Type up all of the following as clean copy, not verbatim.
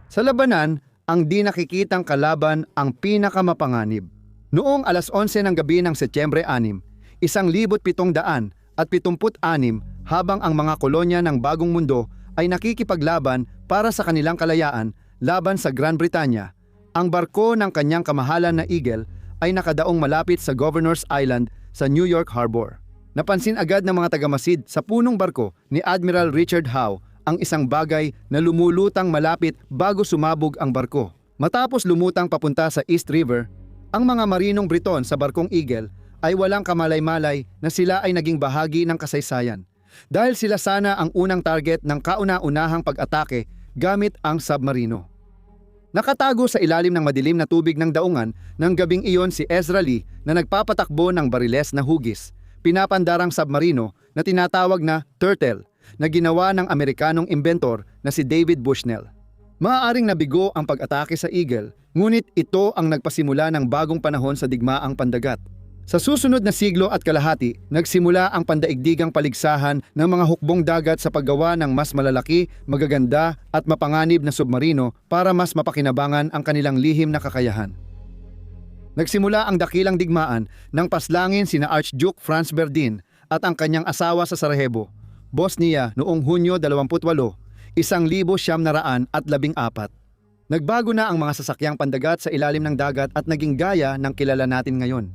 Sa labanan, ang di nakikitang kalaban ang pinakamapanganib. Noong alas 11 ng gabi ng Setyembre 6, 1776 habang ang mga kolonya ng Bagong Mundo ay nakikipaglaban para sa kanilang kalayaan laban sa Gran Britanya, ang barko ng kanyang kamahalan na Eagle ay nakadaong malapit sa Governor's Island sa New York Harbor. Napansin agad ng mga tagamasid sa punong barko ni Admiral Richard Howe ang isang bagay na lumulutang malapit bago sumabog ang barko. Matapos lumutang papunta sa East River, ang mga marinong Briton sa barkong Eagle ay walang kamalay-malay na sila ay naging bahagi ng kasaysayan. Dahil sila sana ang unang target ng kauna-unahang pag-atake gamit ang submarino. Nakatago sa ilalim ng madilim na tubig ng daungan ng gabing iyon si Ezra Lee na nagpapatakbo ng bariles na hugis, pinapandarang submarino na tinatawag na Turtle na ginawa ng Amerikanong inventor na si David Bushnell. Maaaring nabigo ang pag-atake sa Eagle, ngunit ito ang nagpasimula ng bagong panahon sa digmaang pandagat. Sa susunod na siglo at kalahati, nagsimula ang pandaigdigang paligsahan ng mga hukbong dagat sa paggawa ng mas malalaki, magaganda at mapanganib na submarino para mas mapakinabangan ang kanilang lihim na kakayahan. Nagsimula ang dakilang digmaan ng paslangin sina Archduke Franz Ferdinand at ang kanyang asawa sa Sarajevo, Bosnia noong Hunyo 28, 1914. Nagbago na ang mga sasakyang pandagat sa ilalim ng dagat at naging gaya ng kilala natin ngayon.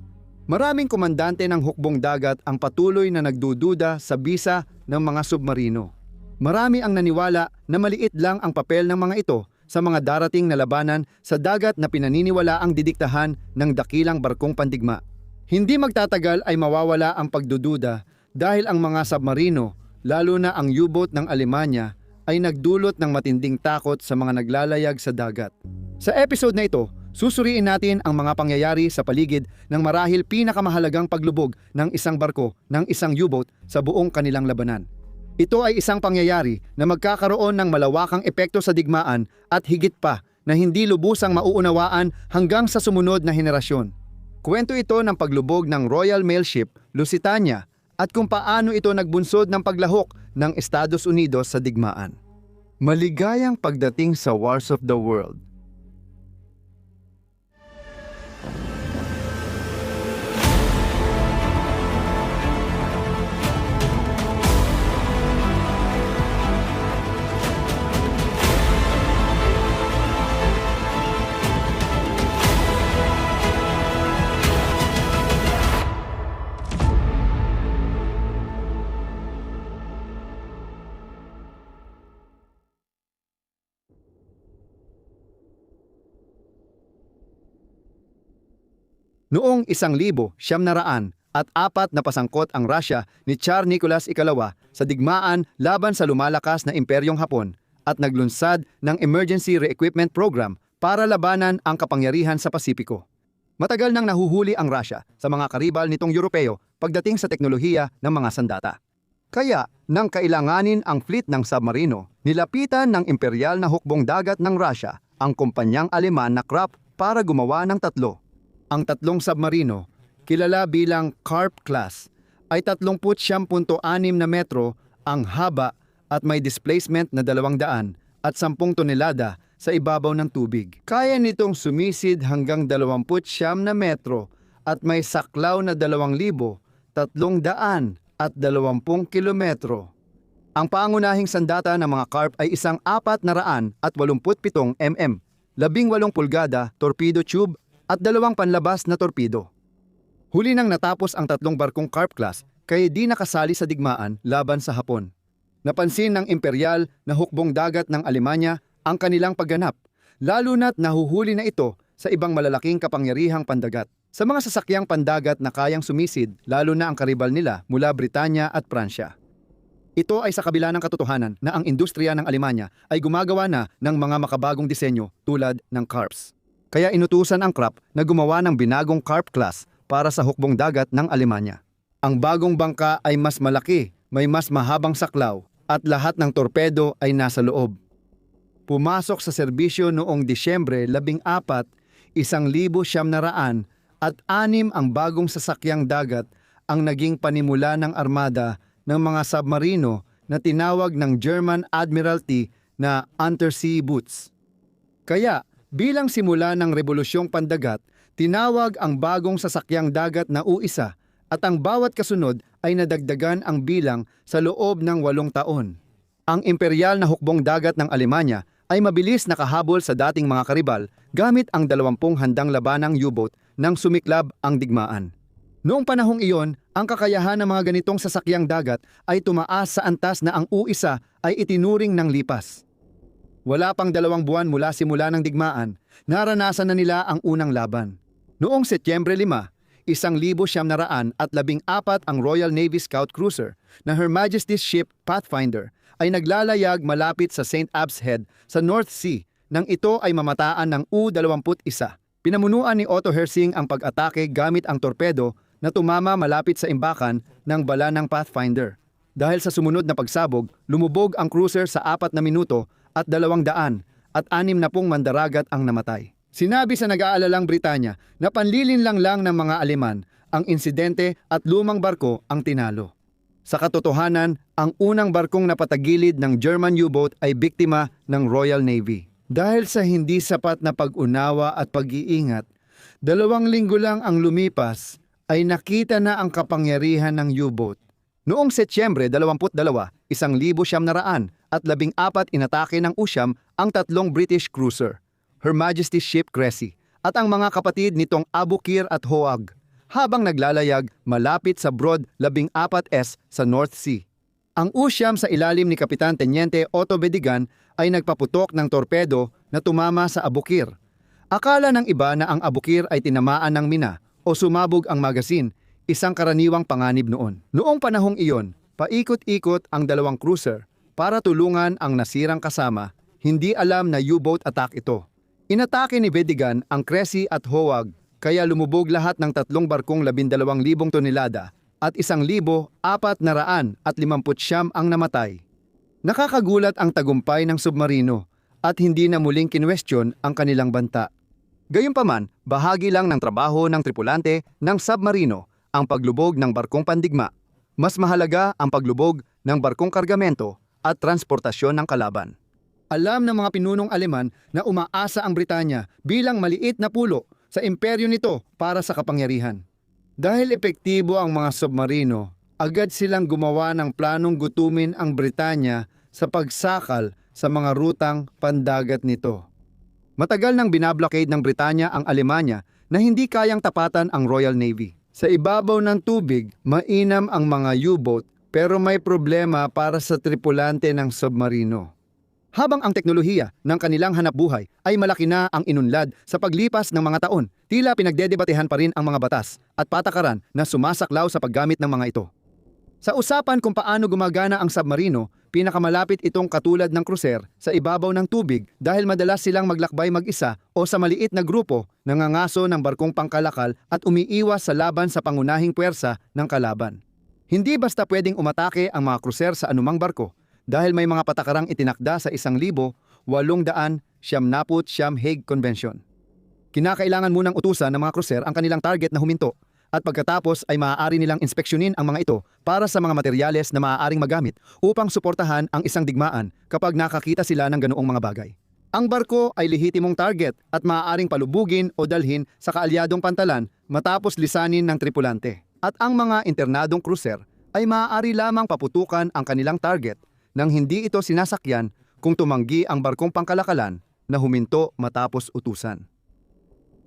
Maraming komandante ng hukbong dagat ang patuloy na nagdududa sa bisa ng mga submarino. Marami ang naniwala na maliit lang ang papel ng mga ito sa mga darating na labanan sa dagat na pinaniniwala ang didiktahan ng dakilang barkong pandigma. Hindi magtatagal ay mawawala ang pagdududa dahil ang mga submarino, lalo na ang U-boat ng Alemanya, ay nagdulot ng matinding takot sa mga naglalayag sa dagat. Sa episode na ito, susuriin natin ang mga pangyayari sa paligid ng marahil pinakamahalagang paglubog ng isang barko ng isang U-boat sa buong kanilang labanan. Ito ay isang pangyayari na magkakaroon ng malawakang epekto sa digmaan at higit pa na hindi lubusang mauunawaan hanggang sa sumunod na henerasyon. Kwento ito ng paglubog ng Royal Mail Ship Lusitania at kung paano ito nagbunsod ng paglahok ng Estados Unidos sa digmaan. Maligayang pagdating sa Wars of the World. Noong 1904 na pasangkot ang Russia ni Tsar Nicholas II sa digmaan laban sa lumalakas na imperyong Hapon at naglunsad ng Emergency Re-equipment Program para labanan ang kapangyarihan sa Pasipiko. Matagal nang nahuhuli ang Russia sa mga karibal nitong Europeo pagdating sa teknolohiya ng mga sandata. Kaya, nang kailanganin ang fleet ng submarino, nilapitan ng imperial na hukbong dagat ng Russia ang kumpanyang Aleman na Krupp para gumawa ng tatlo. Ang tatlong submarino, kilala bilang Karp class, ay 39.6 na metro ang haba at may displacement na 200 at 10 tonelada sa ibabaw ng tubig. Kaya nitong sumisid hanggang 29 na metro at may saklaw na 2,320 kilometro. Ang pangunahing sandata ng mga Karp ay isang 487 mm, 18 pulgada torpedo tube at 2 panlabas na torpedo. Huli nang natapos ang tatlong barkong Karp class kaya di nakasali sa digmaan laban sa Hapon. Napansin ng imperial na hukbong dagat ng Alemanya ang kanilang pagganap, lalo na't nahuhuli na ito sa ibang malalaking kapangyarihang pandagat. Sa mga sasakyang pandagat na kayang sumisid, lalo na ang karibal nila mula Britanya at Pransya. Ito ay sa kabila ng katotohanan na ang industriya ng Alemanya ay gumagawa na ng mga makabagong disenyo tulad ng Karps. Kaya inutusan ang Krupp na gumawa ng binagong Karp class para sa hukbong dagat ng Alemanya. Ang bagong bangka ay mas malaki, may mas mahabang saklaw, at lahat ng torpedo ay nasa loob. Pumasok sa serbisyo noong Disyembre 14, 1900 at 6 ang bagong sasakyang dagat ang naging panimula ng armada ng mga submarino na tinawag ng German Admiralty na Untersee Boots. Kaya, bilang simula ng Rebolusyong Pandagat, tinawag ang bagong sasakyang dagat na U-1 at ang bawat kasunod ay nadagdagan ang bilang sa loob ng 8 taon. Ang imperial na hukbong dagat ng Alemanya ay mabilis nakahabol sa dating mga karibal gamit ang 20 handang labanang U-boat nang sumiklab ang digmaan. Noong panahong iyon, ang kakayahan ng mga ganitong sasakyang dagat ay tumaas sa antas na ang U-1 ay itinuring ng lipas. Wala pang 2 buwan mula simula ng digmaan, naranasan na nila ang unang laban. Noong Setyembre 5, 1914 ang Royal Navy Scout Cruiser na Her Majesty's Ship Pathfinder ay naglalayag malapit sa St. Abbs Head sa North Sea nang ito ay mamataan ng U-21. Pinamunuan ni Otto Hersing ang pag-atake gamit ang torpedo na tumama malapit sa imbakan ng bala ng Pathfinder. Dahil sa sumunod na pagsabog, lumubog ang cruiser sa 4 na minuto at 200 at 60 mandaragat ang namatay. Sinabi sa nag-aalalang Britanya na panlilinlang lang ng mga Aleman ang insidente at lumang barko ang tinalo. Sa katotohanan, ang unang barkong napatagilid ng German U-boat ay biktima ng Royal Navy. Dahil sa hindi sapat na pag-unawa at pag-iingat, 2 linggo lang ang lumipas ay nakita na ang kapangyarihan ng U-boat. Noong Setyembre 22, 1914 inatake ng U-1 ang 3 British cruiser, Her Majesty's Ship Cressy, at ang mga kapatid nitong Aboukir at Hoag, habang naglalayag malapit sa Broad 14S sa North Sea. Ang U-1 sa ilalim ni Kapitan Teniente Otto Bedigan ay nagpaputok ng torpedo na tumama sa Aboukir. Akala ng iba na ang Aboukir ay tinamaan ng mina o sumabog ang magasin, isang karaniwang panganib noon. Noong panahong iyon, paikot-ikot ang 2 cruiser para tulungan ang nasirang kasama, hindi alam na U-boat attack ito. Inatake ni Bedigan ang Cressy at Hoag, kaya lumubog lahat ng 3 barkong 12,000 tonelada at 1,459 ang namatay. Nakakagulat ang tagumpay ng submarino at hindi na muling kinwestiyon ang kanilang banta. Gayunpaman, bahagi lang ng trabaho ng tripulante ng submarino ang paglubog ng barkong pandigma. Mas mahalaga ang paglubog ng barkong kargamento at transportasyon ng kalaban. Alam ng mga pinunong Aleman na umaasa ang Britanya bilang maliit na pulo sa imperyo nito para sa kapangyarihan. Dahil epektibo ang mga submarino, agad silang gumawa ng planong gutumin ang Britanya sa pagsakal sa mga rutang pandagat nito. Matagal nang binablokade ng Britanya ang Alemanya na hindi kayang tapatan ang Royal Navy. Sa ibabaw ng tubig, mainam ang mga U-boat pero may problema para sa tripulante ng submarino. Habang ang teknolohiya ng kanilang hanapbuhay ay malaki na ang inunlad sa paglipas ng mga taon, tila pinagdedebatehan pa rin ang mga batas at patakaran na sumasaklaw sa paggamit ng mga ito. Sa usapan kung paano gumagana ang submarino, pinakamalapit itong katulad ng cruiser sa ibabaw ng tubig dahil madalas silang maglakbay mag-isa o sa maliit na grupo, nangangaso ng barkong pangkalakal at umiiwas sa laban sa pangunahing puwersa ng kalaban. Hindi basta pwedeng umatake ang mga cruiser sa anumang barko dahil may mga patakarang itinakda sa 1,879 Hague Convention. Kinakailangan munang utusan ng mga cruiser ang kanilang target na huminto at pagkatapos ay maaari nilang inspeksyonin ang mga ito para sa mga materyales na maaaring magamit upang suportahan ang isang digmaan kapag nakakita sila ng ganoong mga bagay. Ang barko ay lehitimong target at maaaring palubugin o dalhin sa kaalyadong pantalan matapos lisanin ng tripulante. At ang mga internadong cruiser ay maaari lamang paputukan ang kanilang target nang hindi ito sinasakyan kung tumanggi ang barkong pangkalakalan na huminto matapos utusan.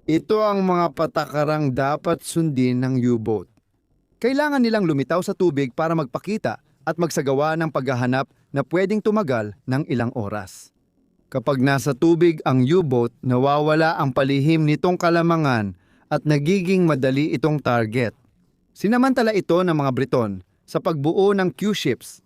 Ito ang mga patakarang dapat sundin ng U-boat. Kailangan nilang lumitaw sa tubig para magpakita at magsagawa ng paghahanap na pwedeng tumagal ng ilang oras. Kapag nasa tubig ang U-boat, nawawala ang palihim nitong kalamangan at nagiging madali itong target. Sinamantala ito ng mga Briton sa pagbuo ng Q-ships,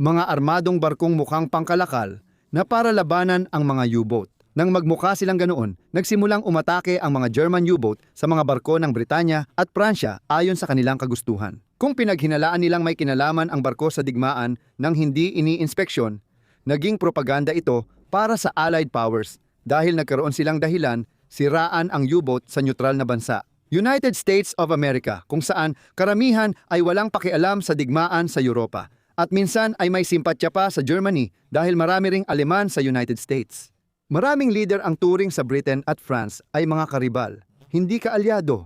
mga armadong barkong mukhang pangkalakal na para labanan ang mga U-boat. Nang magmukha silang ganoon, nagsimulang umatake ang mga German U-boat sa mga barko ng Britanya at Pransya ayon sa kanilang kagustuhan. Kung pinaghinalaan nilang may kinalaman ang barko sa digmaan nang hindi ini-inspeksyon, naging propaganda ito para sa Allied powers dahil nagkaroon silang dahilan siraan ang U-boat sa neutral na bansa. United States of America, kung saan karamihan ay walang pakialam sa digmaan sa Europa. At minsan ay may simpatya pa sa Germany dahil marami ring Aleman sa United States. Maraming leader ang turing sa Britain at France ay mga karibal, hindi kaalyado.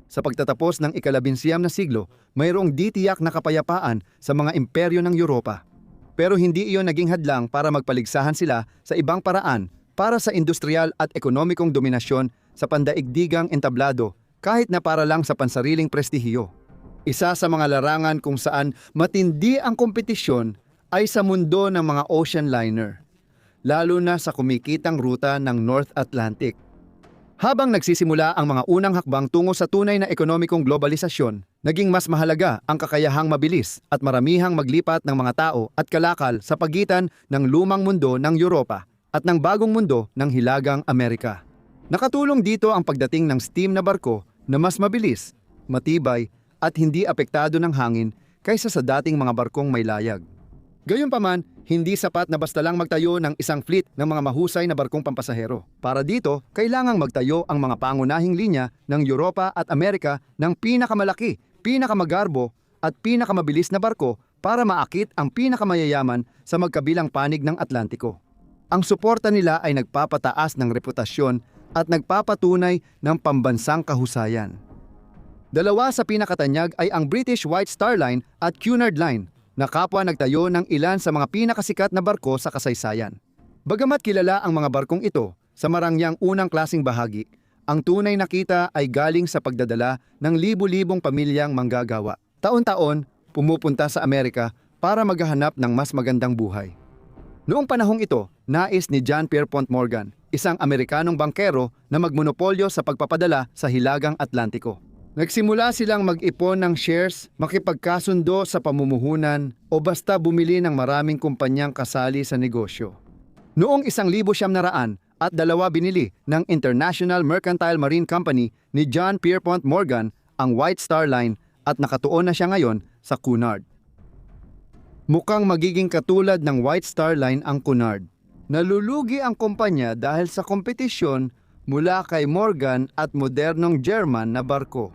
Sa pagtatapos ng ika-19 na siglo, mayroong di tiyak na kapayapaan sa mga imperyo ng Europa. Pero hindi iyon naging hadlang para magpaligsahan sila sa ibang paraan para sa industrial at ekonomikong dominasyon sa pandaigdigang entablado kahit na para lang sa pansariling prestihiyo. Isa sa mga larangan kung saan matindi ang kompetisyon ay sa mundo ng mga ocean liner, lalo na sa kumikitang ruta ng North Atlantic. Habang nagsisimula ang mga unang hakbang tungo sa tunay na ekonomikong globalisasyon, naging mas mahalaga ang kakayahang mabilis at maramihang maglipat ng mga tao at kalakal sa pagitan ng lumang mundo ng Europa at ng bagong mundo ng Hilagang Amerika. Nakatulong dito ang pagdating ng steam na barko na mas mabilis, matibay at hindi apektado ng hangin kaysa sa dating mga barkong may layag. Gayunpaman, hindi sapat na basta lang magtayo ng isang fleet ng mga mahusay na barkong pampasahero. Para dito, kailangang magtayo ang mga pangunahing linya ng Europa at Amerika ng pinakamalaki, pinakamagarbo at pinakamabilis na barko para maakit ang pinakamayayaman sa magkabilang panig ng Atlantiko. Ang suporta nila ay nagpapataas ng reputasyon at nagpapatunay ng pambansang kahusayan. Dalawa sa pinakatanyag ay ang British White Star Line at Cunard Line, na kapwa nagtayo ng ilan sa mga pinakasikat na barko sa kasaysayan. Bagamat kilala ang mga barkong ito sa marangyang unang klasing bahagi, ang tunay na kita ay galing sa pagdadala ng libu-libong pamilyang manggagawa. Taon-taon, pumupunta sa Amerika para maghahanap ng mas magandang buhay. Noong panahong ito, nais ni John Pierpont Morgan, isang Amerikanong bangkero na magmonopolyo sa pagpapadala sa Hilagang Atlantiko. Nagsimula silang mag-ipon ng shares, makipagkasundo sa pamumuhunan o basta bumili ng maraming kumpanyang kasali sa negosyo. Noong 1900 at dalawa binili ng International Mercantile Marine Company ni John Pierpont Morgan ang White Star Line at nakatuon na siya ngayon sa Cunard. Mukhang magiging katulad ng White Star Line ang Cunard. Nalulugi ang kumpanya dahil sa kompetisyon mula kay Morgan at modernong German na barko.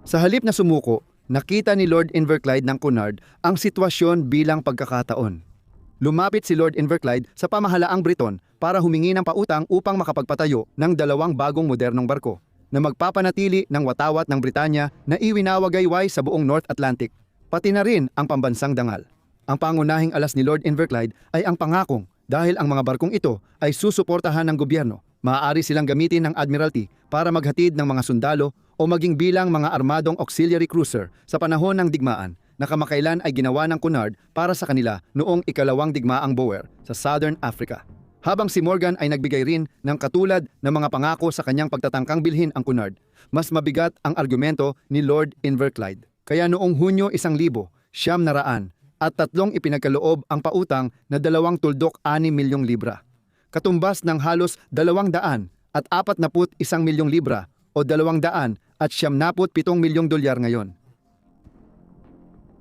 Sa halip na sumuko, nakita ni Lord Inverclyde ng Cunard ang sitwasyon bilang pagkakataon. Lumapit si Lord Inverclyde sa pamahalaang Briton para humingi ng pautang upang makapagpatayo ng dalawang bagong modernong barko na magpapanatili ng watawat ng Britanya na iwinawagayway sa buong North Atlantic, pati na rin ang pambansang dangal. Ang pangunahing alas ni Lord Inverclyde ay ang pangakong dahil ang mga barkong ito ay susuportahan ng gobyerno. Maaari silang gamitin ng Admiralty para maghatid ng mga sundalo o maging bilang mga armadong auxiliary cruiser sa panahon ng digmaan na kamakailan ay ginawa ng Cunard para sa kanila noong ikalawang digmaang Boer sa Southern Africa. Habang si Morgan ay nagbigay rin ng katulad ng mga pangako sa kanyang pagtatangkang bilhin ang Cunard, mas mabigat ang argumento ni Lord Inverclyde. Kaya noong Hunyo 1900 at 3 ipinagkaloob ang pautang na 2.6 milyong libra. Katumbas ng halos 200 at 41 milyong libra o 200 at 77 milyong dolyar ngayon.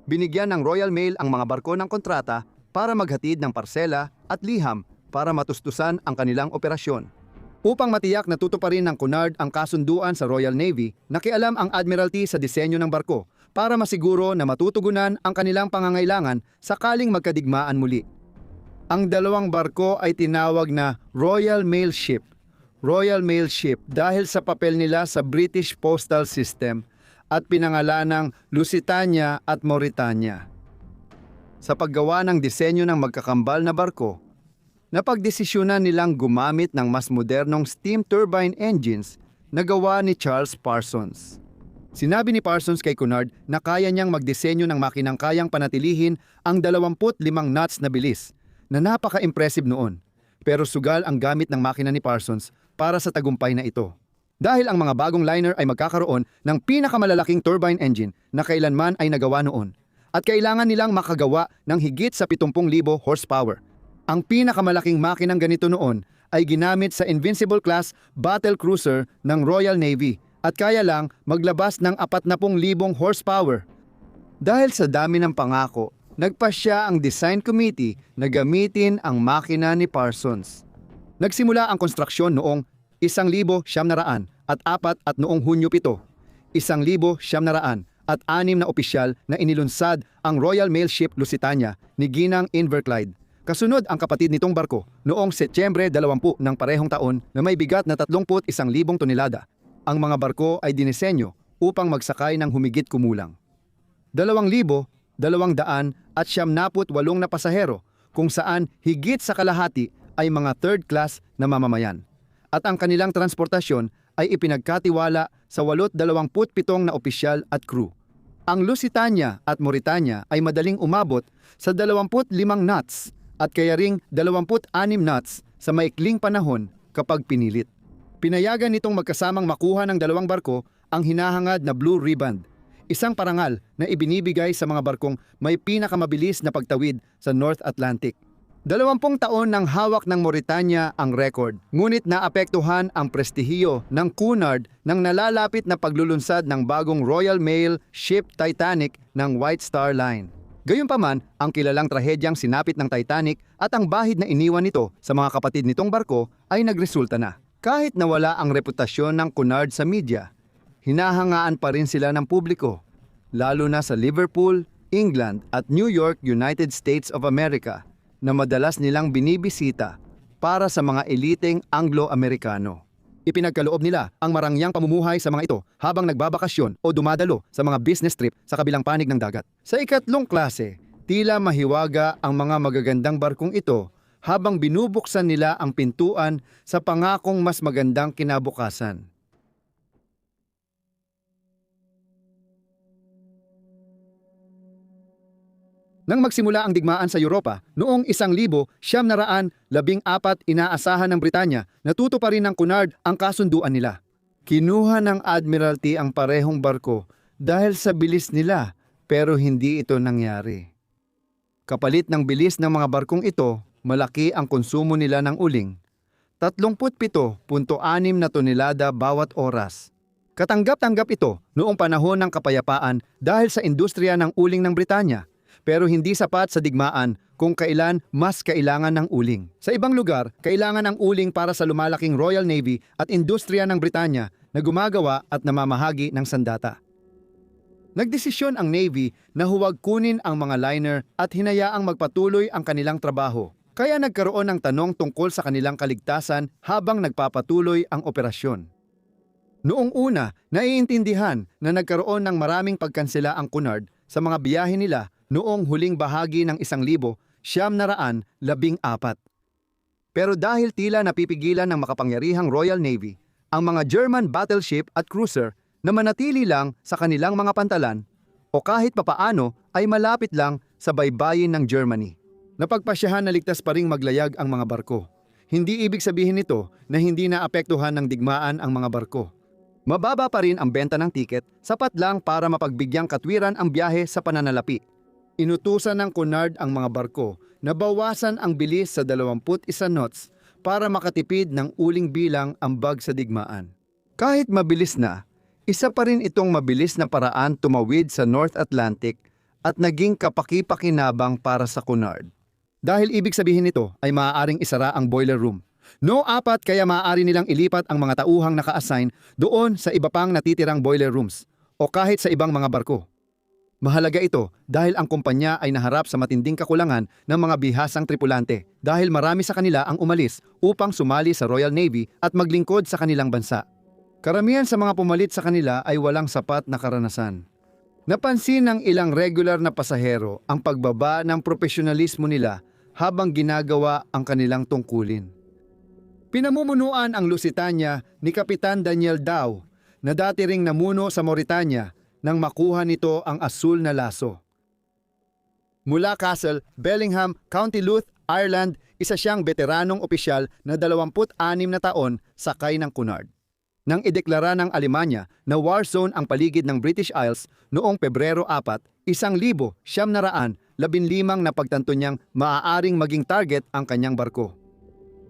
Binigyan ng Royal Mail ang mga barko ng kontrata para maghatid ng parsela at liham para matustusan ang kanilang operasyon. Upang matiyak na tutuparin ng Cunard ang kasunduan sa Royal Navy, nakialam ang Admiralty sa disenyo ng barko para masiguro na matutugunan ang kanilang pangangailangan sakaling magkadigmaan muli. Ang dalawang barko ay tinawag na Royal Mail Ship. Royal Mail Ship dahil sa papel nila sa British Postal System at pinangalanang Lusitania at Mauretania. Sa paggawa ng disenyo ng magkakambal na barko, napagdesisyonan nilang gumamit ng mas modernong steam turbine engines na gawa ni Charles Parsons. Sinabi ni Parsons kay Cunard na kaya niyang magdisenyo ng makinang kayang panatilihin ang 25 knots na bilis, na napaka-impressive noon. Pero sugal ang gamit ng makina ni Parsons para sa tagumpay na ito. Dahil ang mga bagong liner ay magkakaroon ng pinakamalalaking turbine engine na kailanman ay nagawa noon. At kailangan nilang makagawa ng higit sa 70,000 horsepower. Ang pinakamalaking makinang ganito noon ay ginamit sa Invincible class battle cruiser ng Royal Navy at kaya lang maglabas ng 40,000 horsepower. Dahil sa dami ng pangako, nagpasya ang design committee na gamitin ang makina ni Parsons. Nagsimula ang konstruksyon noong 1900 at 4 at noong Hunyo 7, 1900 at 6 na opisyal na inilunsad ang Royal Mail Ship Lusitania ni Ginang Inverclyde. Kasunod ang kapatid nitong barko noong Setyembre 20 ng parehong taon na may bigat na 31,000 tonelada. Ang mga barko ay dinisenyo upang magsakay ng humigit kumulang 2,278 na pasahero, kung saan higit sa kalahati ay mga third class na mamamayan. At ang kanilang transportasyon ay ipinagkatiwala sa 27 na opisyal at crew. Ang Lusitania at Mauretania ay madaling umabot sa 25 knots at kaya ring 26 knots sa maikling panahon kapag pinilit. Pinayagan nitong magkasamang makuha ng dalawang barko ang hinahangad na Blue Riband, isang parangal na ibinibigay sa mga barkong may pinakamabilis na pagtawid sa North Atlantic. 20 taon nang hawak ng Mauretania ang record, ngunit naapektuhan ang prestihiyo ng Cunard ng nalalapit na paglulunsad ng bagong Royal Mail Ship Titanic ng White Star Line. Gayunpaman, ang kilalang trahedyang sinapit ng Titanic at ang bahid na iniwan nito sa mga kapatid nitong barko ay nagresulta na. Kahit nawala ang reputasyon ng Cunard sa media, hinahangaan pa rin sila ng publiko, lalo na sa Liverpool, England at New York, United States of America, na madalas nilang binibisita para sa mga eliteng Anglo-Amerikano. Ipinagkaloob nila ang marangyang pamumuhay sa mga ito habang nagbabakasyon o dumadalo sa mga business trip sa kabilang panig ng dagat. Sa ikatlong klase, tila mahiwaga ang mga magagandang barkong ito habang binubuksan nila ang pintuan sa pangakong mas magandang kinabukasan. Nang magsimula ang digmaan sa Europa, noong 1914, inaasahan ng Britanya na tutuparin ng Cunard ang kasunduan nila. Kinuha ng Admiralty ang parehong barko dahil sa bilis nila, pero hindi ito nangyari. Kapalit ng bilis ng mga barkong ito, malaki ang konsumo nila ng uling, 37.6 na tonelada bawat oras. Katanggap-tanggap ito noong panahon ng kapayapaan dahil sa industriya ng uling ng Britanya, pero hindi sapat sa digmaan kung kailan mas kailangan ng uling. Sa ibang lugar, kailangan ng uling para sa lumalaking Royal Navy at industriya ng Britanya na gumagawa at namamahagi ng sandata. Nagdesisyon ang Navy na huwag kunin ang mga liner at hinayaang magpatuloy ang kanilang trabaho. Kaya nagkaroon ng tanong tungkol sa kanilang kaligtasan habang nagpapatuloy ang operasyon. Noong una, naiintindihan na nagkaroon ng maraming pagkansela ang Cunard sa mga biyahe nila noong huling bahagi ng 1914. Pero dahil tila napipigilan ng makapangyarihang Royal Navy, ang mga German battleship at cruiser na manatili lang sa kanilang mga pantalan o kahit papaano ay malapit lang sa baybayin ng Germany. Napagpasyahan na ligtas pa ring maglayag ang mga barko. Hindi ibig sabihin nito na hindi naapektuhan ng digmaan ang mga barko. Mababa pa rin ang benta ng tiket, sapat lang para mapagbigyang katwiran ang biyahe sa pananalapi. Inutusan ng Cunard ang mga barko na bawasan ang bilis sa 21 knots para makatipid ng uling bilang ambag sa digmaan. Kahit mabilis na, isa pa rin itong mabilis na paraan tumawid sa North Atlantic at naging kapaki-pakinabang para sa Cunard. Dahil ibig sabihin nito ay maaaring isara ang boiler room. No 4 kaya maaari nilang ilipat ang mga tauhang naka-assign doon sa iba pang natitirang boiler rooms o kahit sa ibang mga barko. Mahalaga ito dahil ang kumpanya ay naharap sa matinding kakulangan ng mga bihasang tripulante dahil marami sa kanila ang umalis upang sumali sa Royal Navy at maglingkod sa kanilang bansa. Karamihan sa mga pumalit sa kanila ay walang sapat na karanasan. Napansin ng ilang regular na pasahero ang pagbaba ng profesionalismo nila habang ginagawa ang kanilang tungkulin. Pinamumunuan ang Lusitania ni Kapitan Daniel Dow na dati ring namuno sa Mauretania nang makuha nito ang asul na laso. Mula Castle, Bellingham, County Louth, Ireland, isa siyang veteranong opisyal na 26 na taon sakay ng Cunard. Nang ideklara ng Alemanya na war zone ang paligid ng British Isles noong Pebrero 4, 1915 na pagtanto niyang maaaring maging target ang kanyang barko.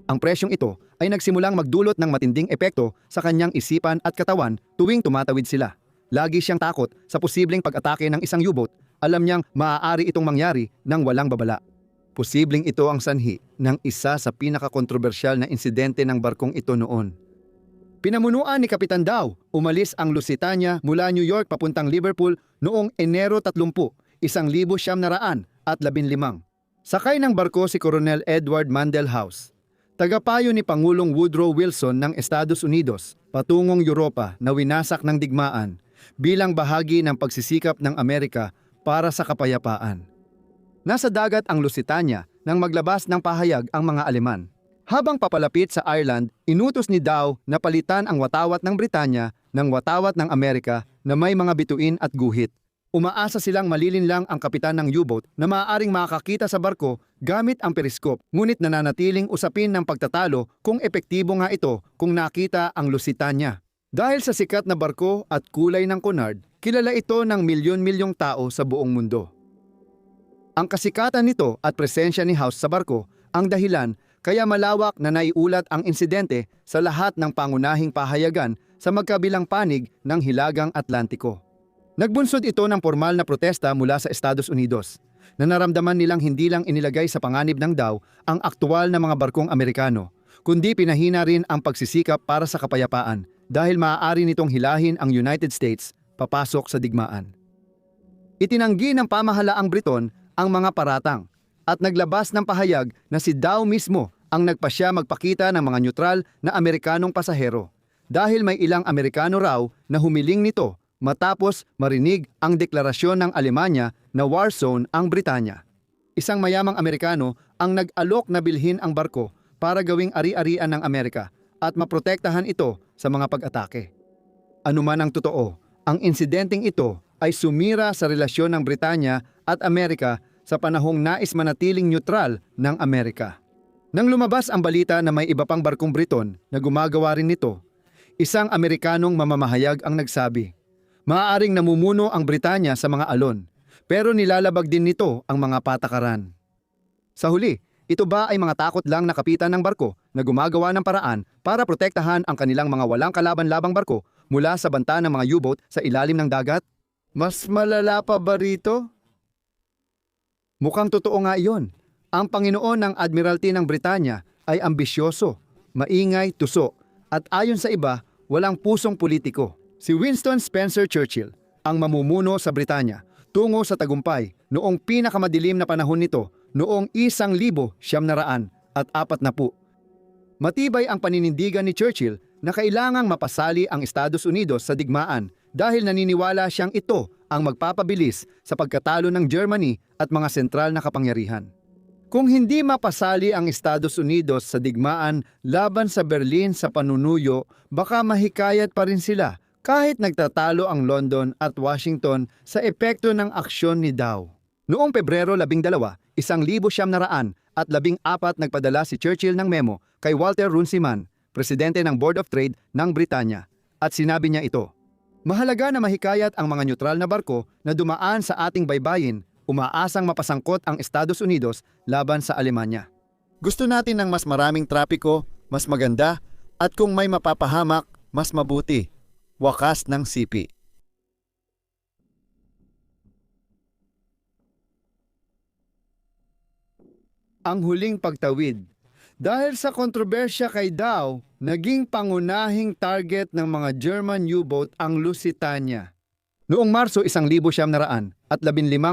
Ang presyong ito ay nagsimulang magdulot ng matinding epekto sa kanyang isipan at katawan tuwing tumatawid sila. Lagi siyang takot sa posibleng pag-atake ng isang U-boat. Alam niyang maaari itong mangyari nang walang babala. Posibleng ito ang sanhi ng isa sa pinakakontrobersyal na insidente ng barkong ito noon. Pinamunuan ni Kapitan Dow, umalis ang Lusitania mula New York papuntang Liverpool noong Enero 30, 1915. Sakay ng barko si Coronel Edward Mandell House, tagapayo ni Pangulong Woodrow Wilson ng Estados Unidos patungong Europa na winasak ng digmaan bilang bahagi ng pagsisikap ng Amerika para sa kapayapaan. Nasa dagat ang Lusitania nang maglabas ng pahayag ang mga Aleman. Habang papalapit sa Ireland, inutos ni Dow na palitan ang watawat ng Britanya ng watawat ng Amerika na may mga bituin at guhit. Umaasa silang malilinlang ang kapitan ng U-boat na maaaring makakita sa barko gamit ang periskop, ngunit nananatiling usapin ng pagtatalo kung epektibo nga ito kung nakita ang Lusitania. Dahil sa sikat na barko at kulay ng Cunard, kilala ito ng milyon-milyong tao sa buong mundo. Ang kasikatan nito at presensya ni House sa barko ang dahilan kaya malawak na naiulat ang insidente sa lahat ng pangunahing pahayagan sa magkabilang panig ng Hilagang Atlantiko. Nagbunsod ito ng formal na protesta mula sa Estados Unidos na naramdaman nilang hindi lang inilagay sa panganib ng Dow ang aktual na mga barkong Amerikano, kundi pinahina rin ang pagsisikap para sa kapayapaan dahil maaari nitong hilahin ang United States papasok sa digmaan. Itinanggi ng pamahalaang Briton ang mga paratang at naglabas ng pahayag na si Dow mismo ang nagpasya magpakita ng mga neutral na Amerikanong pasahero dahil may ilang Amerikano raw na humiling nito matapos marinig ang deklarasyon ng Alemanya na war zone ang Britanya. Isang mayamang Amerikano ang nag-alok na bilhin ang barko para gawing ari-arian ng Amerika at maprotektahan ito sa mga pag-atake. Ano man ang totoo, ang insidenteng ito ay sumira sa relasyon ng Britanya at Amerika sa panahong nais manatiling neutral ng Amerika. Nang lumabas ang balita na may iba pang barkong Briton na gumagawa rin nito, isang Amerikanong mamamahayag ang nagsabi, maaaring namumuno ang Britanya sa mga alon, pero nilalabag din nito ang mga patakaran. Sa huli, ito ba ay mga takot lang na kapitan ng barko na gumagawa ng paraan para protektahan ang kanilang mga walang kalaban-labang barko mula sa banta ng mga U-boat sa ilalim ng dagat? Mas malala pa ba rito? Mukhang totoo nga iyon. Ang Panginoon ng Admiralty ng Britanya ay ambisyoso, maingay, tuso, at ayon sa iba, walang pusong politiko. Si Winston Spencer Churchill ang mamumuno sa Britanya tungo sa tagumpay noong pinakamadilim na panahon nito noong 1940. Matibay ang paninindigan ni Churchill na kailangang mapasali ang Estados Unidos sa digmaan dahil naniniwala siyang ito ang magpapabilis sa pagkatalo ng Germany at mga sentral na kapangyarihan. Kung hindi mapasali ang Estados Unidos sa digmaan laban sa Berlin sa panunuyo, baka mahikayat pa rin sila kahit nagtatalo ang London at Washington sa epekto ng aksyon ni Dow. Noong Pebrero 12, 1914 nagpadala si Churchill ng memo kay Walter Runciman, presidente ng Board of Trade ng Britanya, at sinabi niya ito, mahalaga na mahikayat ang mga neutral na barko na dumaan sa ating baybayin, umaasang mapasangkot ang Estados Unidos laban sa Alemanya. Gusto natin ng mas maraming trapiko, mas maganda, at kung may mapapahamak, mas mabuti. Wakas ng sipi. Ang huling pagtawid. Dahil sa kontrobersya kay Dow, naging pangunahing target ng mga German U-boat ang Lusitania. Noong Marso 1915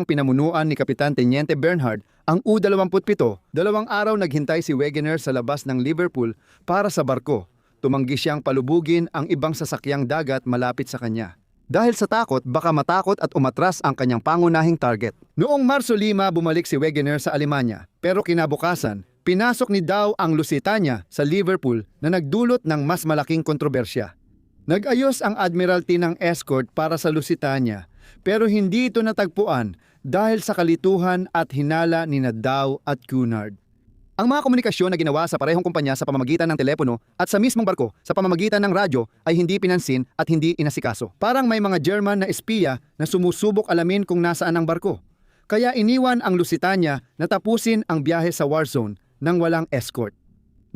pinamunuan ni Kapitan Teniente Bernhard ang U-27, 2 araw naghintay si Wegener sa labas ng Liverpool para sa barko. Tumanggi siyang palubugin ang ibang sasakyang dagat malapit sa kanya. Dahil sa takot, baka matakot at umatras ang kanyang pangunahing target. Noong Marso 5, bumalik si Wegener sa Alemanya, pero kinabukasan, pinasok ni Dow ang Lusitania sa Liverpool na nagdulot ng mas malaking kontrobersya. Nag-ayos ang Admiralty ng escort para sa Lusitania, pero hindi ito natagpuan dahil sa kalituhan at hinala ni Dow at Cunard. Ang mga komunikasyon na ginawa sa parehong kumpanya sa pamamagitan ng telepono at sa mismong barko sa pamamagitan ng radyo ay hindi pinansin at hindi inasikaso. Parang may mga German na espiya na sumusubok alamin kung nasaan ang barko. Kaya iniwan ang Lusitania na tapusin ang biyahe sa war zone nang walang escort.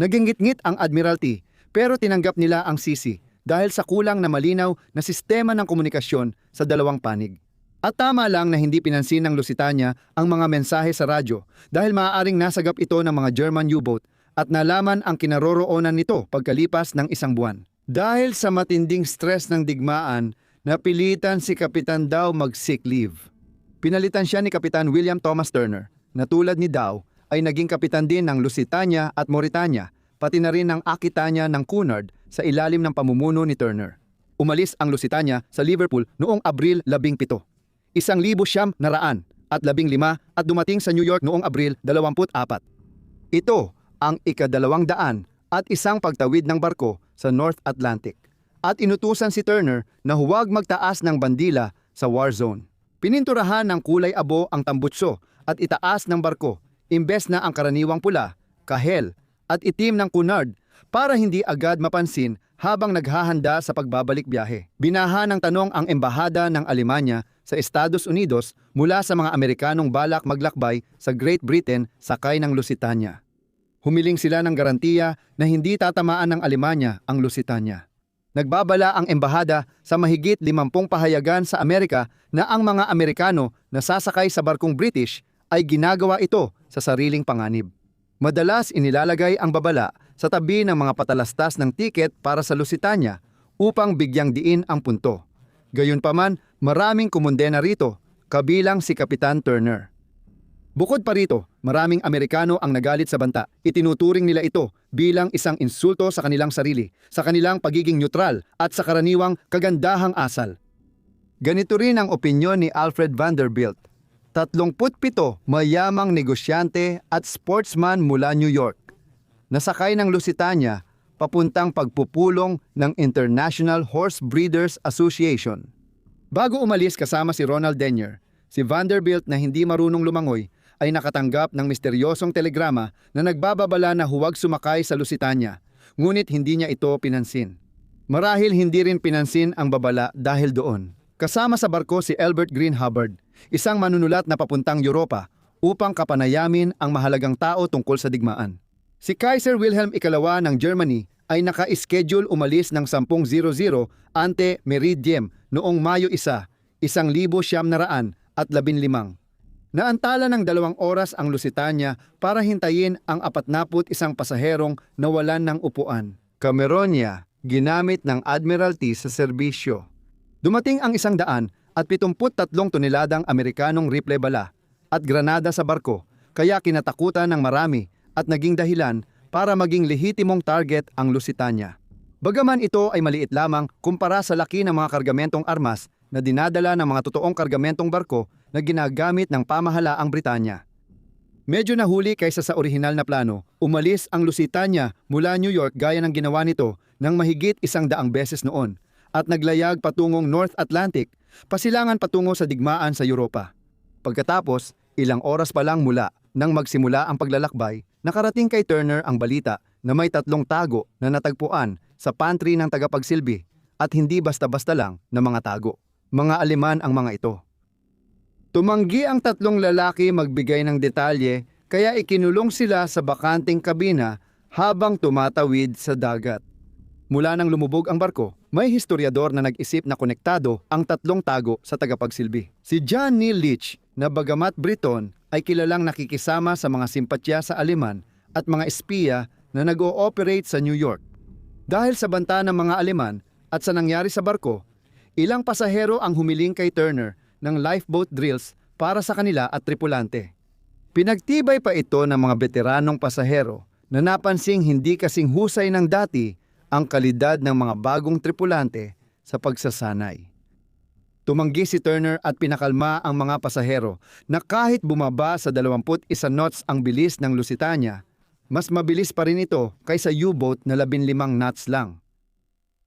Nagingit-ngit ang Admiralty pero tinanggap nila ang sisi dahil sa kulang na malinaw na sistema ng komunikasyon sa dalawang panig. At tama lang na hindi pinansin ng Lusitania ang mga mensahe sa radyo dahil maaaring nasagap ito ng mga German U-boat at nalaman ang kinaroroonan nito pagkalipas ng 1 buwan. Dahil sa matinding stress ng digmaan, napilitan si Kapitan Dow mag-sick leave. Pinalitan siya ni Kapitan William Thomas Turner, na tulad ni Dow ay naging kapitan din ng Lusitania at Mauritania, pati na rin ng Aquitania ng Cunard sa ilalim ng pamumuno ni Turner. Umalis ang Lusitania sa Liverpool noong Abril 17, 1,915 at dumating sa New York noong Abril 24. Ito ang ika-200 at isang pagtawid ng barko sa North Atlantic at inutusan si Turner na huwag magtaas ng bandila sa war zone. Pininturahan ng kulay abo ang tambutso at itaas ng barko imbes na ang karaniwang pula, kahel at itim ng Cunard para hindi agad mapansin habang naghahanda sa pagbabalik biyahe. Binaha ng tanong ang embahada ng Alemanya sa Estados Unidos mula sa mga Amerikanong balak maglakbay sa Great Britain sakay ng Lusitania. Humiling sila ng garantiya na hindi tatamaan ng Alemanya ang Lusitania. Nagbabala ang embahada sa mahigit 50 pahayagan sa Amerika na ang mga Amerikano na sasakay sa barkong British ay ginagawa ito sa sariling panganib. Madalas inilalagay ang babala sa tabi ng mga patalastas ng tiket para sa Lusitania upang bigyang diin ang punto. Gayunpaman, maraming kumundena rito, kabilang si Kapitan Turner. Bukod pa rito, maraming Amerikano ang nagalit sa banta. Itinuturing nila ito bilang isang insulto sa kanilang sarili, sa kanilang pagiging neutral at sa karaniwang kagandahang asal. Ganito rin ang opinyon ni Alfred Vanderbilt, 37 mayamang negosyante at sportsman mula New York, nasakay ng Lusitania papuntang pagpupulong ng International Horse Breeders Association. Bago umalis kasama si Ronald Denyer, si Vanderbilt na hindi marunong lumangoy ay nakatanggap ng misteryosong telegrama na nagbababala na huwag sumakay sa Lusitania, ngunit hindi niya ito pinansin. Marahil hindi rin pinansin ang babala dahil doon. Kasama sa barko si Elbert Green Hubbard, isang manunulat na papuntang Europa upang kapanayamin ang mahalagang tao tungkol sa digmaan. Si Kaiser Wilhelm II ng Germany ay naka-schedule umalis ng 10:00 ante Meridiem noong Mayo 1, 1915. Naantala ng 2 oras ang Lusitania para hintayin ang 41 pasaherong nawalan ng upuan. Cameronia, ginamit ng Admiralty sa serbisyo. Dumating ang 173 toneladang Amerikanong rifle bala at granada sa barko, kaya kinatakutan ng marami at naging dahilan para maging lehitimong target ang Lusitania. Bagaman ito ay maliit lamang kumpara sa laki ng mga kargamentong armas na dinadala ng mga totoong kargamentong barko na ginagamit ng pamahalaang Britanya. Medyo nahuli kaysa sa orihinal na plano, umalis ang Lusitania mula New York gaya ng ginawa nito ng mahigit 100 beses noon at naglayag patungong North Atlantic, pasilangan patungo sa digmaan sa Europa. Pagkatapos, ilang oras pa lang mula nang magsimula ang paglalakbay, nakarating kay Turner ang balita na may 3 tago na natagpuan sa pantry ng tagapagsilbi at hindi basta-basta lang na mga tago. Mga Aleman ang mga ito. Tumanggi ang 3 lalaki magbigay ng detalye kaya ikinulong sila sa bakanting kabina habang tumatawid sa dagat. Mula nang lumubog ang barko, may historiador na nag-isip na konektado ang 3 tago sa tagapagsilbi. Si John Neil Leach, na bagamat Briton, ay kilalang nakikisama sa mga simpatya sa Aleman at mga espiya na nag-ooperate sa New York. Dahil sa banta ng mga Aleman at sa nangyari sa barko, ilang pasahero ang humiling kay Turner ng lifeboat drills para sa kanila at tripulante. Pinagtibay pa ito ng mga veteranong pasahero na napansing hindi kasing husay ng dati ang kalidad ng mga bagong tripulante sa pagsasanay. Tumanggi si Turner at pinakalma ang mga pasahero na kahit bumaba sa 21 knots ang bilis ng Lusitania, mas mabilis pa rin ito kaysa U-boat na 15 knots lang.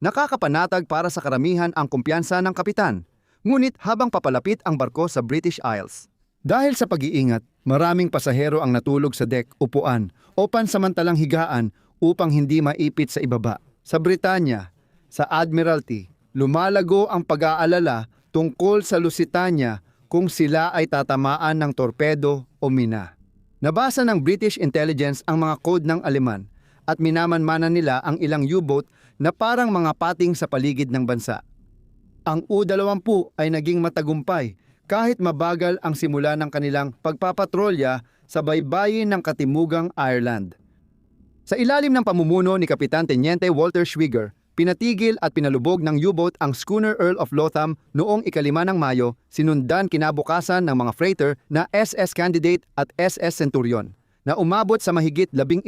Nakakapanatag para sa karamihan ang kumpiyansa ng kapitan, ngunit habang papalapit ang barko sa British Isles. Dahil sa pag-iingat, maraming pasahero ang natulog sa deck, upuan o pansamantalang higaan upang hindi maipit sa ibaba. Sa Britanya, sa Admiralty, lumalago ang pag-aalala tungkol sa Lusitania kung sila ay tatamaan ng torpedo o mina. Nabasa ng British intelligence ang mga code ng Aleman at minamanmanan nila ang ilang U-boat na parang mga pating sa paligid ng bansa. Ang U-20 ay naging matagumpay kahit mabagal ang simula ng kanilang pagpapatrolya sa baybayin ng Katimugang Ireland. Sa ilalim ng pamumuno ni Kapitan Teniente Walter Schwieger, Pinatigil at pinalubog ng U-boat ang schooner Earl of Lotham noong 5 ng Mayo, sinundan kinabukasan ng mga freighter na SS Candidate at SS Centurion, na umabot sa mahigit 11,000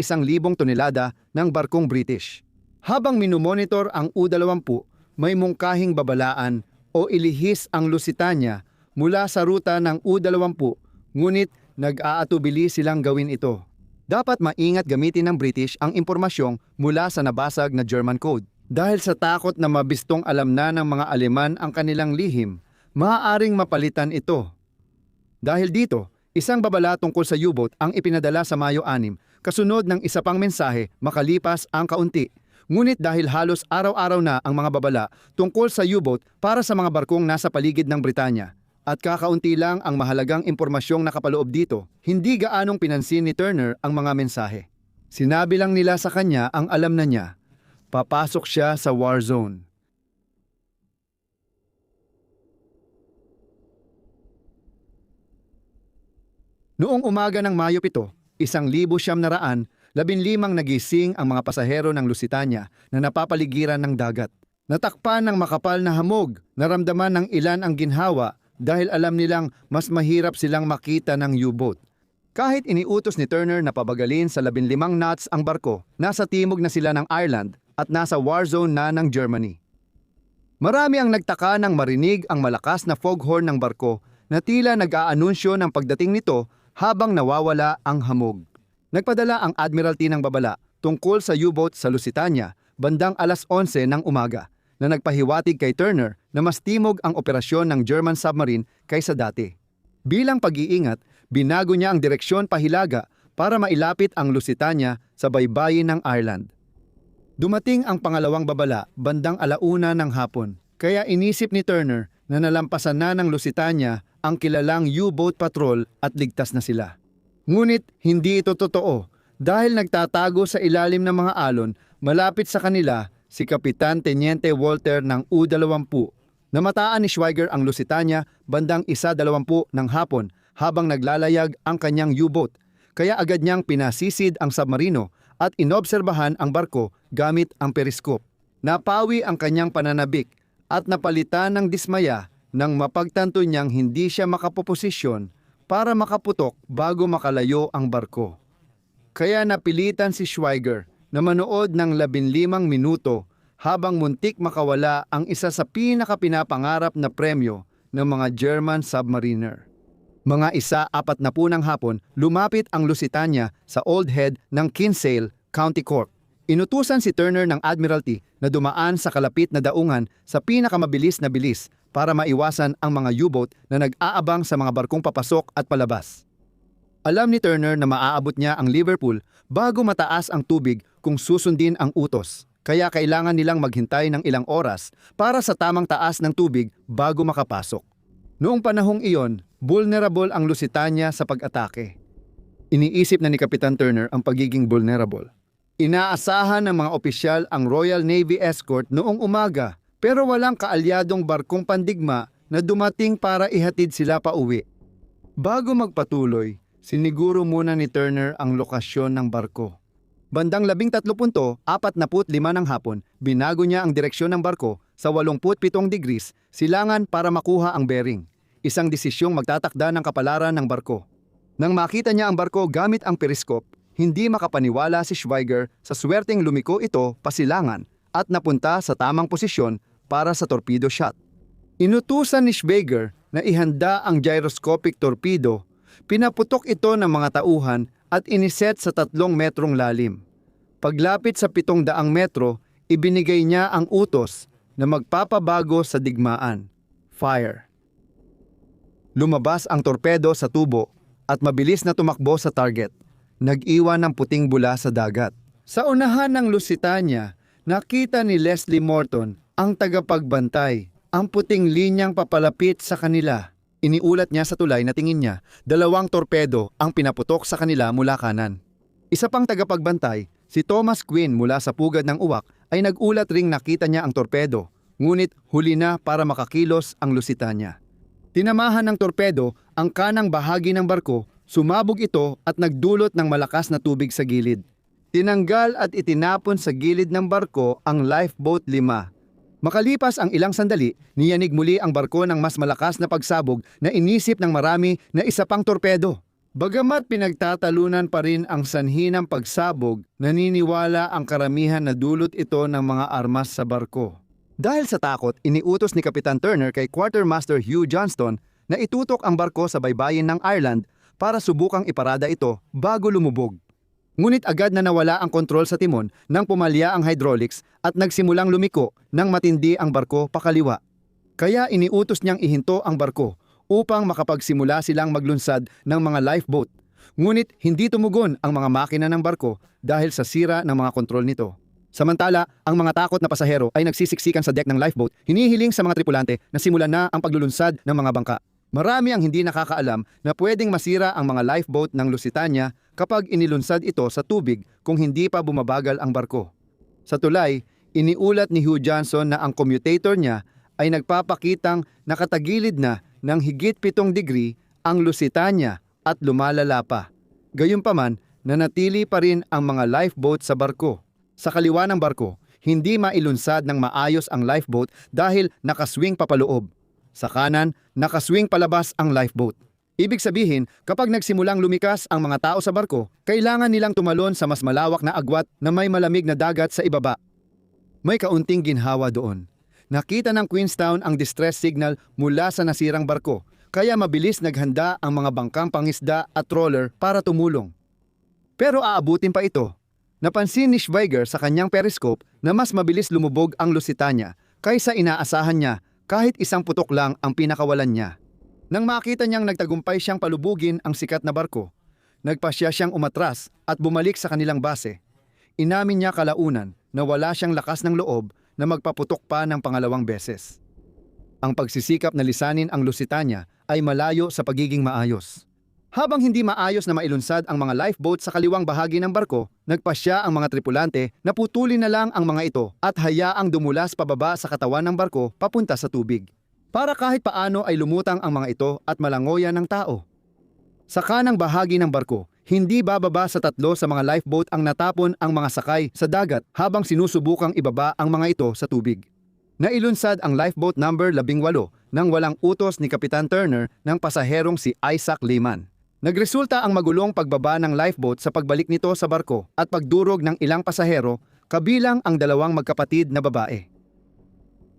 tonelada ng barkong British. Habang minumonitor ang U-20, may mungkahing babalaan o ilihis ang Lusitania mula sa ruta ng U-20, ngunit nag-aatubili silang gawin ito. Dapat maingat gamitin ng British ang impormasyong mula sa nabasag na German code. Dahil sa takot na mabistong alam na ng mga Aleman ang kanilang lihim, maaaring mapalitan ito. Dahil dito, isang babala tungkol sa U-boat ang ipinadala sa Mayo 6, kasunod ng isa pang mensahe makalipas ang kaunti. Ngunit dahil halos araw-araw na ang mga babala tungkol sa U-boat para sa mga barkong nasa paligid ng Britanya, at kakaunti lang ang mahalagang impormasyong nakapaloob dito, hindi gaanong pinansin ni Turner ang mga mensahe. Sinabi lang nila sa kanya ang alam na niya. Papasok siya sa war zone. Noong umaga ng Mayo 7, 1,915 nagising ang mga pasahero ng Lusitania na napapaligiran ng dagat. Natakpan ng makapal na hamog, naramdaman ng ilan ang ginhawa dahil alam nilang mas mahirap silang makita ng U-boat. Kahit iniutos ni Turner na pabagalin sa 15 knots ang barko, nasa timog na sila ng Ireland at nasa war zone na ng Germany. Marami ang nagtaka nang marinig ang malakas na foghorn ng barko na tila nag-aanunsyo ng pagdating nito habang nawawala ang hamog. Nagpadala ang Admiralty ng babala tungkol sa U-boat sa Lusitania bandang 11:00 ng umaga na nagpahiwatig kay Turner na mas timog ang operasyon ng German submarine kaysa dati. Bilang pag-iingat, binago niya ang direksyon pahilaga para mailapit ang Lusitania sa baybayin ng Ireland. Dumating ang pangalawang babala bandang 1:00 ng hapon, kaya inisip ni Turner na nalampasan na ng Lusitania ang kilalang U-boat patrol at ligtas na sila. Ngunit hindi ito totoo dahil nagtatago sa ilalim ng mga alon malapit sa kanila si Kapitan Teniente Walter ng U-20. Namataan ni Schweiger ang Lusitania bandang 1:20 ng hapon habang naglalayag ang kanyang U-boat, kaya agad niyang pinasisid ang submarino at inobserbahan ang barko gamit ang periskop. Napawi ang kanyang pananabik at napalitan ng dismaya nang mapagtanto niyang hindi siya makapoposisyon para makaputok bago makalayo ang barko. Kaya napilitan si Schweiger na manood ng 15 minuto habang muntik makawala ang isa sa pinakapinapangarap na premyo ng mga German submariner. Mga 1:40 ng hapon, lumapit ang Lusitania sa Old Head ng Kinsale, County Cork. Inutusan si Turner ng Admiralty na dumaan sa kalapit na daungan sa pinakamabilis na bilis para maiwasan ang mga U-boat na nag-aabang sa mga barkong papasok at palabas. Alam ni Turner na maaabot niya ang Liverpool bago mataas ang tubig kung susundin ang utos, kaya kailangan nilang maghintay ng ilang oras para sa tamang taas ng tubig bago makapasok. Noong panahong iyon, vulnerable ang Lusitania sa pag-atake. Iniisip na ni Kapitan Turner ang pagiging vulnerable. Inaasahan ng mga opisyal ang Royal Navy escort noong umaga, pero walang kaalyadong barkong pandigma na dumating para ihatid sila pa uwi. Bago magpatuloy, siniguro muna ni Turner ang lokasyon ng barko. Bandang 13:45 ng hapon, binago niya ang direksyon ng barko sa 87 degrees silangan para makuha ang bearing, isang desisyong magtatakda ng kapalaran ng barko. Nang makita niya ang barko gamit ang periskop, hindi makapaniwala si Schweiger sa swerteng lumiko ito pasilangan at napunta sa tamang posisyon para sa torpedo shot. Inutusan ni Schweiger na ihanda ang gyroscopic torpedo, pinaputok ito ng mga tauhan at iniset sa 3 metrong lalim. Paglapit sa 700 metro, ibinigay niya ang utos na magpapabago sa digmaan. Fire. Lumabas ang torpedo sa tubo at mabilis na tumakbo sa target. Nag-iwan ng puting bula sa dagat. Sa unahan ng Lusitania, nakita ni Leslie Morton ang tagapagbantay, ang puting linyang papalapit sa kanila. Iniulat niya sa tulay na tingin niya, 2 torpedo ang pinaputok sa kanila mula kanan. Isa pang tagapagbantay, si Thomas Quinn mula sa pugad ng uwak, ay nagulat ring nakita niya ang torpedo, ngunit huli na para makakilos ang Lusitania. Tinamahan ng torpedo ang kanang bahagi ng barko, sumabog ito at nagdulot ng malakas na tubig sa gilid. Tinanggal at itinapon sa gilid ng barko ang lifeboat 5. Makalipas ang ilang sandali, niyanig muli ang barko ng mas malakas na pagsabog na inisip ng marami na isa pang torpedo. Bagamat pinagtatalunan pa rin ang sanhi ng pagsabog, naniniwala ang karamihan na dulot ito ng mga armas sa barko. Dahil sa takot, iniutos ni Kapitan Turner kay Quartermaster Hugh Johnston na itutok ang barko sa baybayin ng Ireland para subukang iparada ito bago lumubog. Ngunit agad na nawala ang kontrol sa timon nang pumalya ang hydraulics at nagsimulang lumiko nang matindi ang barko pakaliwa. Kaya iniutos niyang ihinto ang barko upang makapagsimula silang maglunsad ng mga lifeboat. Ngunit hindi tumugon ang mga makina ng barko dahil sa sira ng mga kontrol nito. Samantala, ang mga takot na pasahero ay nagsisiksikan sa deck ng lifeboat, hinihiling sa mga tripulante na simulan na ang paglulunsad ng mga bangka. Marami ang hindi nakakaalam na pwedeng masira ang mga lifeboat ng Lusitania kapag inilunsad ito sa tubig kung hindi pa bumabagal ang barko. Sa tulay, iniulat ni Hugh Johnson na ang commutator niya ay nagpapakitang nakatagilid na ng higit 7 degree ang Lusitania at lumalala pa. Gayunpaman, nanatili pa rin ang mga lifeboat sa barko. Sa kaliwa ng barko, hindi mailunsad ng maayos ang lifeboat dahil nakaswing papaloob. Sa kanan, nakaswing palabas ang lifeboat. Ibig sabihin, kapag nagsimulang lumikas ang mga tao sa barko, kailangan nilang tumalon sa mas malawak na agwat na may malamig na dagat sa ibaba. May kaunting ginhawa doon. Nakita ng Queenstown ang distress signal mula sa nasirang barko, kaya mabilis naghanda ang mga bangkang pangisda at trawler para tumulong. Pero aabutin pa ito. Napansin ni Schweiger sa kanyang periscope na mas mabilis lumubog ang Lusitania kaysa inaasahan niya kahit isang putok lang ang pinakawalan niya. Nang makita niyang nagtagumpay siyang palubugin ang sikat na barko, nagpasya siyang umatras at bumalik sa kanilang base. Inamin niya kalaunan na wala siyang lakas ng loob na magpaputok pa ng pangalawang beses. Ang pagsisikap na lisanin ang Lusitania ay malayo sa pagiging maayos. Habang hindi maayos na mailunsad ang mga lifeboat sa kaliwang bahagi ng barko, nagpasya ang mga tripulante na putulin na lang ang mga ito at hayaang dumulas pababa sa katawan ng barko papunta sa tubig. Para kahit paano ay lumutang ang mga ito at malangoyan ng tao. Sa kanang bahagi ng barko, hindi bababa sa 3 sa mga lifeboat ang natapon ang mga sakay sa dagat habang sinusubukang ibaba ang mga ito sa tubig. Nailunsad ang lifeboat number 18 nang walang utos ni Kapitan Turner ng pasaherong si Isaac Lehman. Nagresulta ang magulong pagbaba ng lifeboat sa pagbalik nito sa barko at pagdurog ng ilang pasahero kabilang ang 2 magkapatid na babae.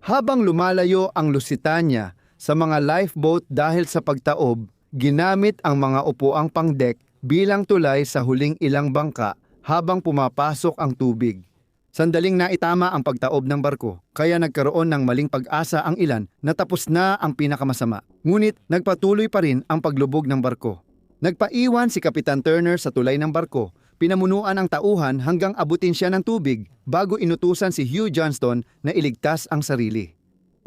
Habang lumalayo ang Lusitania sa mga lifeboat dahil sa pagtaob, ginamit ang mga upuang pangdek bilang tulay sa huling ilang bangka habang pumapasok ang tubig. Sandaling naitama ang pagtaob ng barko, kaya nagkaroon ng maling pag-asa ang ilan na tapos na ang pinakamasama. Ngunit nagpatuloy pa rin ang paglubog ng barko. Nagpaiwan si Kapitan Turner sa tulay ng barko, pinamunuan ang tauhan hanggang abutin siya ng tubig bago inutusan si Hugh Johnston na iligtas ang sarili.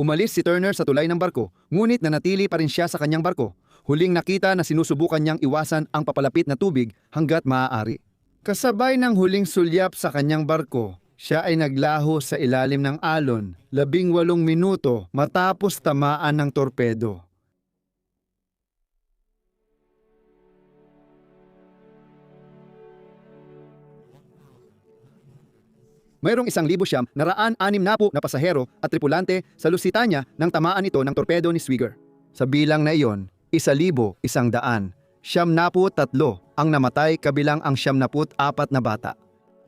Umalis si Turner sa tulay ng barko, ngunit nanatili pa rin siya sa kanyang barko. Huling nakita na sinusubukan niyang iwasan ang papalapit na tubig hanggat maaari. Kasabay ng huling sulyap sa kanyang barko, siya ay naglaho sa ilalim ng alon 18 minuto matapos tamaan ng torpedo. Mayroong 1,160 na pasahero at tripulante sa Lusitania nang tamaan ito ng torpedo ni Schweiger. Sa bilang na iyon, 1,100, 73 ang namatay kabilang ang 74 na bata.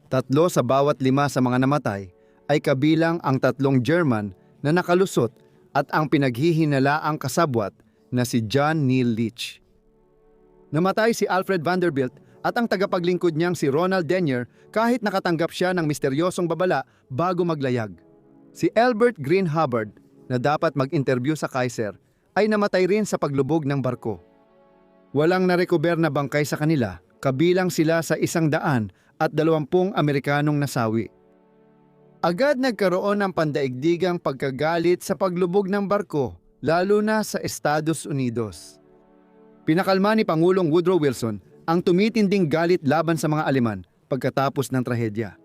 3 sa bawat 5 sa mga namatay ay kabilang ang 3 German na nakalusot at ang pinaghihinalaang kasabwat na si John Neil Leach. Namatay si Alfred Vanderbilt at ang tagapaglingkod niyang si Ronald Denier kahit nakatanggap siya ng misteryosong babala bago maglayag. Si Albert Green Hubbard na dapat mag-interview sa Kaiser ay namatay rin sa paglubog ng barko. Walang narecover na bangkay sa kanila, kabilang sila sa 120 Amerikanong nasawi. Agad nagkaroon ng pandaigdigang pagkagalit sa paglubog ng barko, lalo na sa Estados Unidos. Pinakalma ni Pangulong Woodrow Wilson ang tumitinding galit laban sa mga Aleman pagkatapos ng trahedya.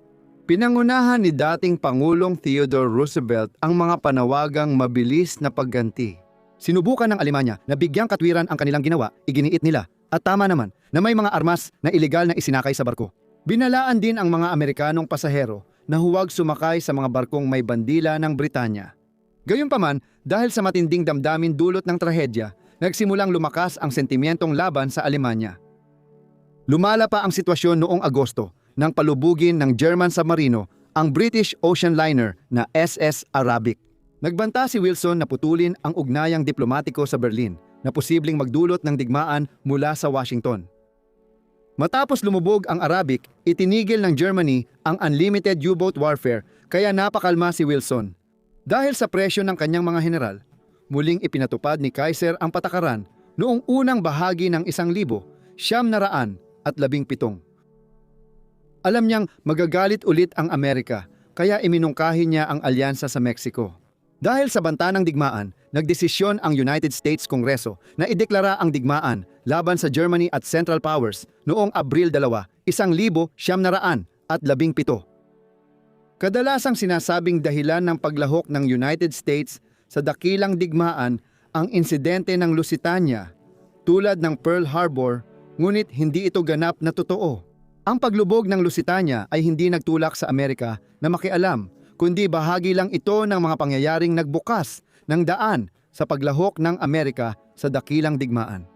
Pinangunahan ni dating Pangulong Theodore Roosevelt ang mga panawagang mabilis na pagganti. Sinubukan ng Alemanya na bigyang katwiran ang kanilang ginawa, iginiit nila, at tama naman na may mga armas na ilegal na isinakay sa barko. Binalaan din ang mga Amerikanong pasahero na huwag sumakay sa mga barkong may bandila ng Britanya. Gayunpaman, dahil sa matinding damdamin dulot ng trahedya, nagsimulang lumakas ang sentimentong laban sa Alemanya. Lumala pa ang sitwasyon noong Agosto nang palubugin ng German submarino ang British ocean liner na SS Arabic. Nagbanta si Wilson na putulin ang ugnayang diplomatiko sa Berlin na posibleng magdulot ng digmaan mula sa Washington. Matapos lumubog ang Arabic, itinigil ng Germany ang unlimited U-boat warfare kaya napakalma si Wilson. Dahil sa presyo ng kanyang mga general, muling ipinatupad ni Kaiser ang patakaran noong unang bahagi ng 1917. Alam niyang magagalit ulit ang Amerika kaya iminungkahi niya ang alyansa sa Mexico. Dahil sa banta ng digmaan, nagdesisyon ang United States Kongreso na ideklara ang digmaan laban sa Germany at Central Powers noong Abril 2, 1917. Kadalasang sinasabing dahilan ng paglahok ng United States sa dakilang digmaan ang insidente ng Lusitania, tulad ng Pearl Harbor, ngunit hindi ito ganap na totoo. Ang paglubog ng Lusitania ay hindi nagtulak sa Amerika na makialam, kundi bahagi lang ito ng mga pangyayaring nagbukas ng daan sa paglahok ng Amerika sa dakilang digmaan.